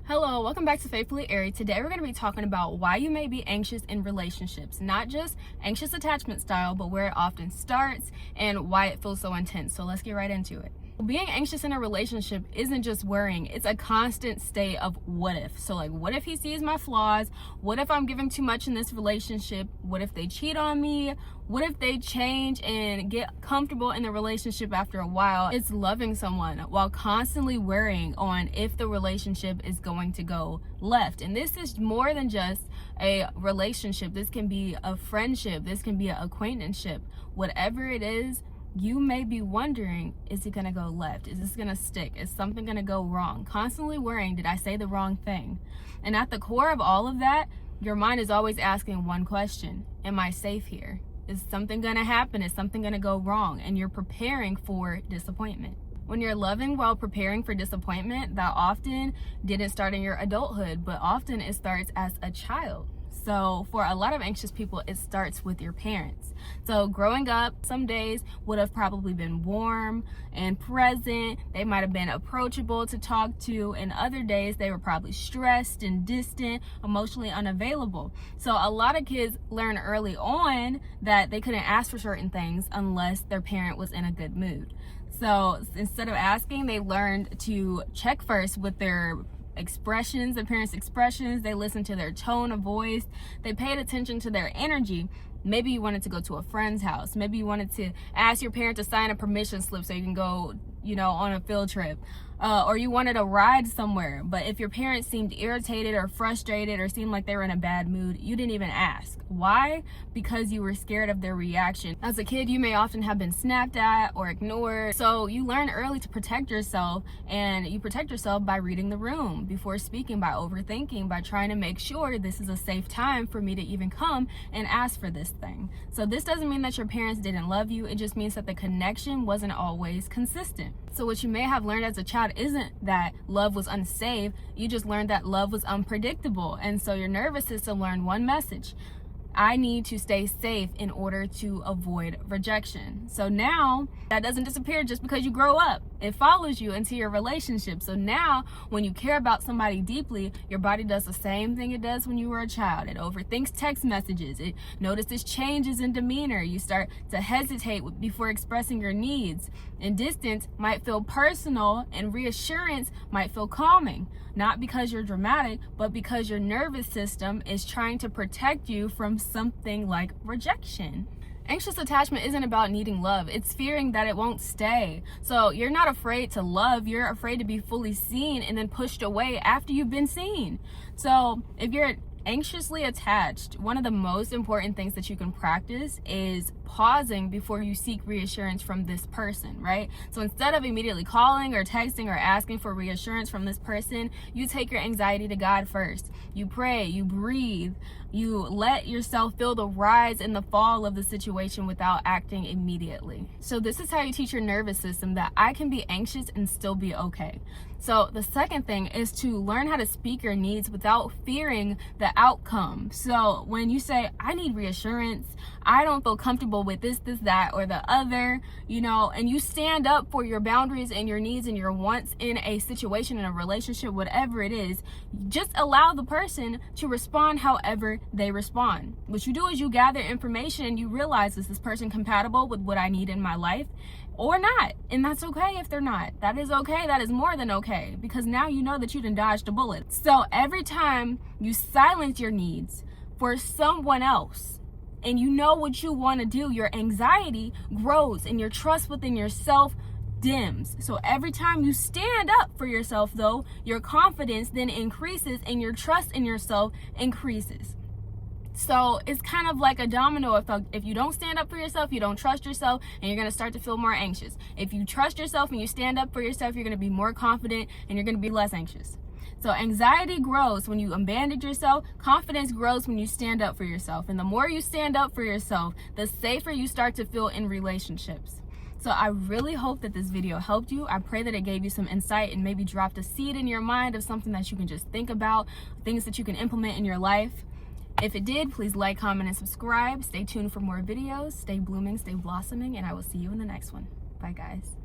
Hello, welcome back to Faithfully Airy. Today we're going to be talking about why you may be anxious in relationships, not just anxious attachment style, but where it often starts and why it feels so intense. So let's get right into it. Being anxious in a relationship isn't just worrying, it's a constant state of what if. So like, what if he sees my flaws? What if I'm giving too much in this relationship? What if they cheat on me? What if they change and get comfortable in the relationship after a while? It's loving someone while constantly worrying on if the relationship is going to go left. And this is more than just a relationship. This can be a friendship. This can be an acquaintanceship. Whatever it is, you may be wondering, is it going to go left? Is this going to stick? Is something going to go wrong? Constantly worrying, did I say the wrong thing? And at the core of all of that, your mind is always asking one question: am I safe here? Is something going to happen? Is something going to go wrong? And you're preparing for disappointment. When you're loving while preparing for disappointment, that often didn't start in your adulthood, but often it starts as a child. So for a lot of anxious people, it starts with your parents. So growing up, some days would have probably been warm and present. They might have been approachable to talk to, and other days they were probably stressed and distant, emotionally unavailable. So a lot of kids learn early on that they couldn't ask for certain things unless their parent was in a good mood. So instead of asking, they learned to check first with their expressions, their parents' expressions. They listened to their tone of voice. They paid attention to their energy. Maybe you wanted to go to a friend's house. Maybe you wanted to ask your parent to sign a permission slip so you can go, on a field trip. Or you wanted a ride somewhere. But if your parents seemed irritated or frustrated or seemed like they were in a bad mood, you didn't even ask. Why? Because you were scared of their reaction. As a kid, you may often have been snapped at or ignored. So you learn early to protect yourself, and you protect yourself by reading the room before speaking, by overthinking, by trying to make sure this is a safe time for me to even come and ask for this thing. So this doesn't mean that your parents didn't love you. It just means that the connection wasn't always consistent. So what you may have learned as a child isn't that love was unsafe. You just learned that love was unpredictable. And so your nervous system learned one message: I need to stay safe in order to avoid rejection. So now that doesn't disappear just because you grow up. It follows you into your relationship. So now when you care about somebody deeply, your body does the same thing it does when you were a child. It overthinks text messages. It notices changes in demeanor. You start to hesitate before expressing your needs. And distance might feel personal, and reassurance might feel calming. Not because you're dramatic, but because your nervous system is trying to protect you from something like rejection. Anxious attachment isn't about needing love. It's fearing that it won't stay. So you're not afraid to love. You're afraid to be fully seen and then pushed away after you've been seen. So if you're anxiously attached, one of the most important things that you can practice is pausing before you seek reassurance from this person, right? So instead of immediately calling or texting or asking for reassurance from this person, you take your anxiety to God first. You pray, you breathe, you let yourself feel the rise and the fall of the situation without acting immediately. So this is how you teach your nervous system that I can be anxious and still be okay. So the second thing is to learn how to speak your needs without fearing the outcome. So when you say, I need reassurance, I don't feel comfortable with this, that, or the other, and you stand up for your boundaries and your needs and your wants in a situation, in a relationship, whatever it is, just allow the person to respond however they respond. What you do is you gather information and you realize, is this person compatible with what I need in my life or not? And that's okay if they're not. That is okay. That is more than okay, because now you know that you done dodged a bullet. So every time you silence your needs for someone else, and you know what you want to do, your anxiety grows and your trust within yourself dims. So every time you stand up for yourself, though, your confidence then increases and your trust in yourself increases. So it's kind of like a domino effect. If you don't stand up for yourself, you don't trust yourself, and you're going to start to feel more anxious. If you trust yourself and you stand up for yourself, you're going to be more confident and you're going to be less anxious. So anxiety grows when you abandon yourself. Confidence grows when you stand up for yourself. And the more you stand up for yourself, the safer you start to feel in relationships. So I really hope that this video helped you. I pray that it gave you some insight and maybe dropped a seed in your mind of something that you can just think about, things that you can implement in your life. If it did, please like, comment, and subscribe. Stay tuned for more videos. Stay blooming, stay blossoming, and I will see you in the next one. Bye, guys.